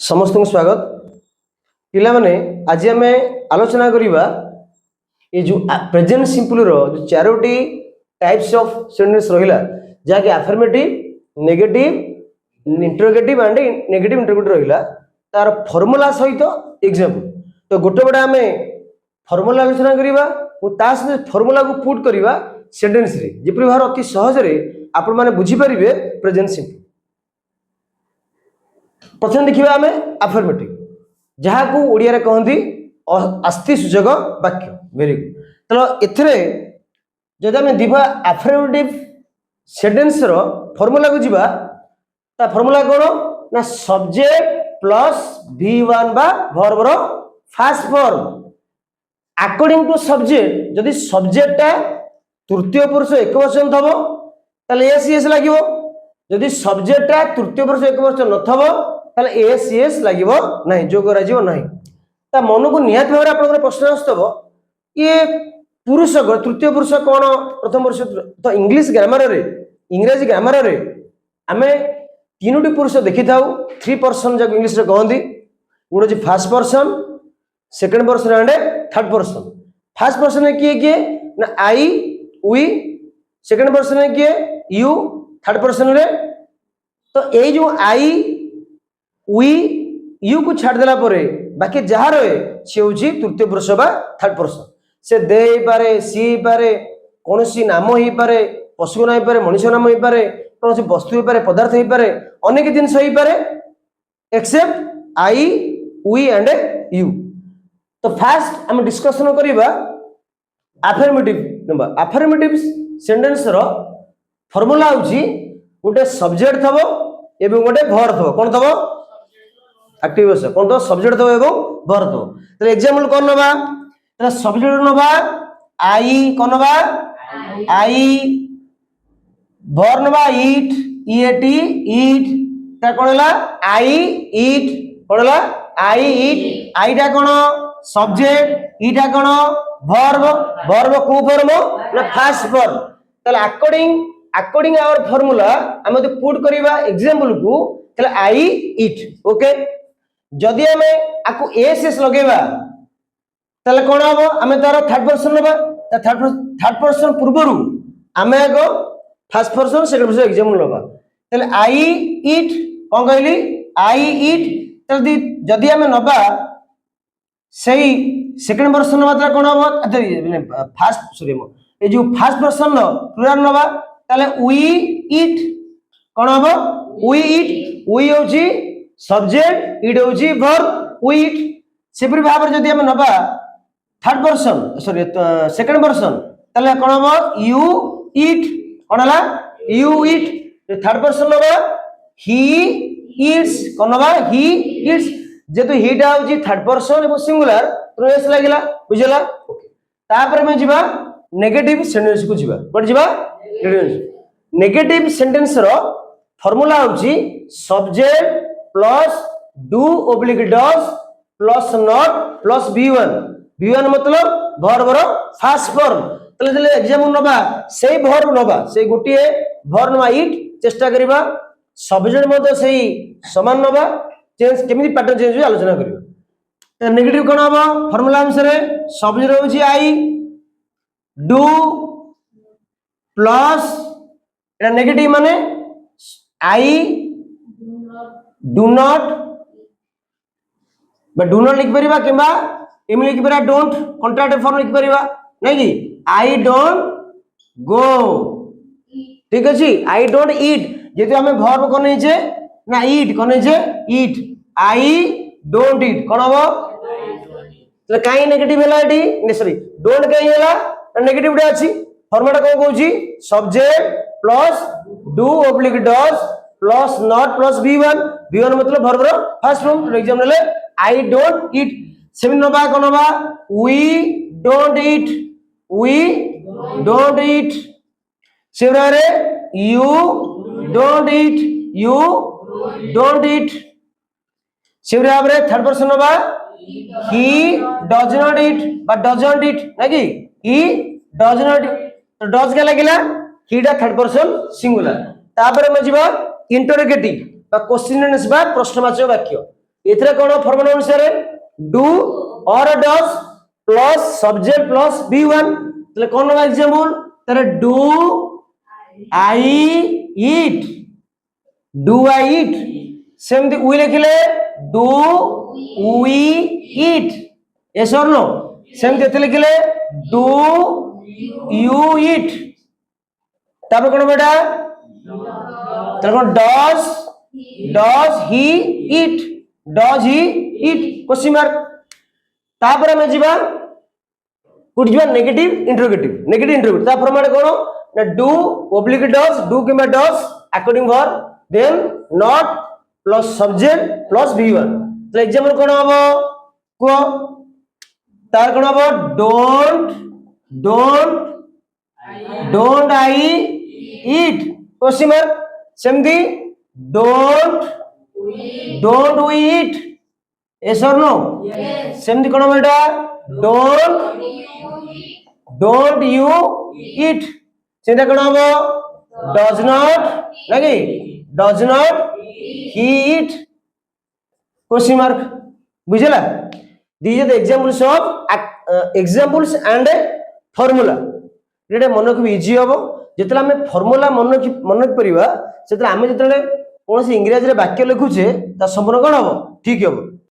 समस्त स्वागत पिला माने आज आम आलोचना करवा ये जो प्रेजेंट सिंपल रो जो चारोटी टाइप्स ऑफ सेंटेंस रहिला जहाँकि affirmative negative interrogative and negative interrogative रहिला तार फॉर्मूला सहित एग्जांपल तो गोटे गोटे आम फॉर्मूला आलोचना करवा ता सहित फॉर्मूला को पुट करवा सेंटेंस रे जेपरि भार अति सहज रे आपण माने बुझी परिबे प्रेजेंट सिंपल। प्रथम देखिए आम अफर्मेटिव जहाँ को ओडिया रे कहती आस्ति सूचक वाक्य वेरी गुड। तो एथरे जदि आम दिबा अफर्मेटिव सेंटेंस रो फॉर्मूला को जीवा ता फॉर्मूला कोन ना सब्जेक्ट प्लस V1 बा वर्ब रो first form according to subject जदि सब्जेक्टटा तृतीय पुरुष एकवचन थबो ताले एस एस लागिवो जदि सब्जेक्टटा तृतीय पुरुष एकवचन नथबो ताले एस एस लागिवो नाही जो करा जीवो नाही ता मन को निहात भाव आपन प्रश्न आस्तबो ये पुरुष तृतीय पुरुष कोन प्रथम पुरुष तो इंग्लिश ग्रामर रे इंग्रजी ग्रामर रे आमे तीनोटी पुरुष देखि थाउ थ्री पर्सन जक इंग्लिश रे कहंदी गुडो जी first person second person and third person. First person है किए ना आई वी सेकंड पर्सन है किए यू थर्ड पर्सन रे तो ये जो आई वी यू को छाड़ देला परे बाकी जहा रहे से होची तृतीय पुरुष बा थर्ड पर्सन से दे ही पारे सी ही पारे कौन सी नाम ही पारे पशु नाम ही पारे मनुष्य नाम ही पारे कौन सी वस्तु ही पारे पदार्थ ही पारे अनेक जिनस ही पारे except I we and you. तो फास्ट हम डिस्कशन करिबा अफर्मेटिव नंबर अफर्मेटिव सेंटेंस रो फार्मूला होची गोटे सब्जेक्ट थबो एवं गोटे वर्ब थबो कोन थबो एक्टिव वर्ब कोन तो सब्जेक्ट थबो एवं वर्ब थबो। तो एग्जांपल कोन नबा तो सब्जेक्ट नबा आई कोन नबा आई वर्ब नबा ईट ईएटी ईट ता कोनला आई ईट कोनला आई ईट आईटा कोन सब्जेक्ट ईटा कोन वर्ब वर्ब को फॉर्म ना फर्स्ट फॉर्म तले अकॉर्डिंग आवर फार्मूला हम तो पुट करबा एग्जांपल को तले आई ईट ओके जदि हम आकु एस एस लगेबा तले कोन हबो हम तार थर्ड पर्सन लेबा थर्ड पर्सन पूर्वरु हम एगो first person second person example लेबा तले आई ईट कोन कहली आई ईट तले जदि हम नबा सही सेकंड पर्सन नबा कोन हबो फर्स्ट सॉरी ए जो फर्स्ट पर्सन नो प्लुरल नबा ताले वी ईट कोन हबो वी ईट वी होची सब्जेक्ट ईट होची वर्ब वी ईट सेपरि भाबर जदि हम नबा third person sorry second person ताले कोन हबो यू ईट कोन हला यू ईट थर्ड पर्सन नबा ही ईट्स कोन हबा ही ईट्स जेतु हीटा होची थर्ड पर्सन एवं सिंगुलर तो एस लागिला बुझला ओके तापर में जीवा नेगेटिव सेंटेंस को जीवा बट जीवा नेगेटिव सेंटेंस रो फार्मूला होची subject plus do oblique does plus not plus V1 V1 मतलब वर्ब रो फर्स्ट फॉर्म तले तले एग्जांपल नबा सेही वर्ब नबा सेही गोटिए वर्ब नबा ईट चेष्टा करिबा सब्जेक्ट मतो सेही समान नबा चेंज केमिति पैटर्न चेंज हो आलोचना करिबा। नेगेटिव कोन हबो फार्मूला अनुसार सब्जेक्ट होची I do plus iota negative माने I do not but do not लिख परिबा किबा एम लिख परिबा डोंट कॉन्ट्रैक्ट फॉर्म लिख परिबा नै कि आई डोंट गो ठीक अछि आई डोंट ईट जेते हमें वर्ब कोन छै ना ईट कोन छै ईट आई डोंट ईट कोन हबो तो काई नेगेटिव हैला एटी ने सॉरी डोंट काई हैला नेगेटिव डे अछि फॉर्मेट को कहूची subject plus do oblique does plus not plus V1 V1 मतलब वर्ब रो फर्स्ट फॉर्म तो एग्जांपल ले आई डोंट ईट सेवन नबा कोन नबा वी डोंट ईट सेवन रे यू डोंट ईट सेवन रे थर्ड पर्सन नबा he does not eat but doesn't eat ना कि he does not eat तो does क्या लगिला he दा थर्ड पर्सन सिंगुलर तापर में जीवा इंटरोगेटिव बा क्वेश्चन बा प्रश्नवाचक वाक्य एथरे कोन फॉर्मूला अनुसार डू और does plus subject plus V1 तले कोन एग्जांपल तारे डू आई ईट सेमती वी लिखिले डू वी ईट यस और नो सेमती एते लिखिले डू यू ईट तापर कोन बेटा तारे कोन does he eat question mark तापर हम जीवा कुछ जीवा नेगेटिव ता फॉर्मेट कोन ना डू ओब्लिक डज डू किबा does according for then not plus subject plus V1 तो एग्जांपल कोन हबो को तार कोन हबो don't I eat question mark सेमती डोंट वी ईट यस और नो सेमती कोन बेटा डोंट यू ईट सेटा कोन हबो does not he eat question mark बुझला these are the examples and formula एटा मन को इजी हबो जेतला हमें फॉर्मूला मन परिबा सेतला हमें जेतले कोनसी इंग्लिश रे वाक्य लिखुचे ता संपूर्ण कोन हबो ठीक हबो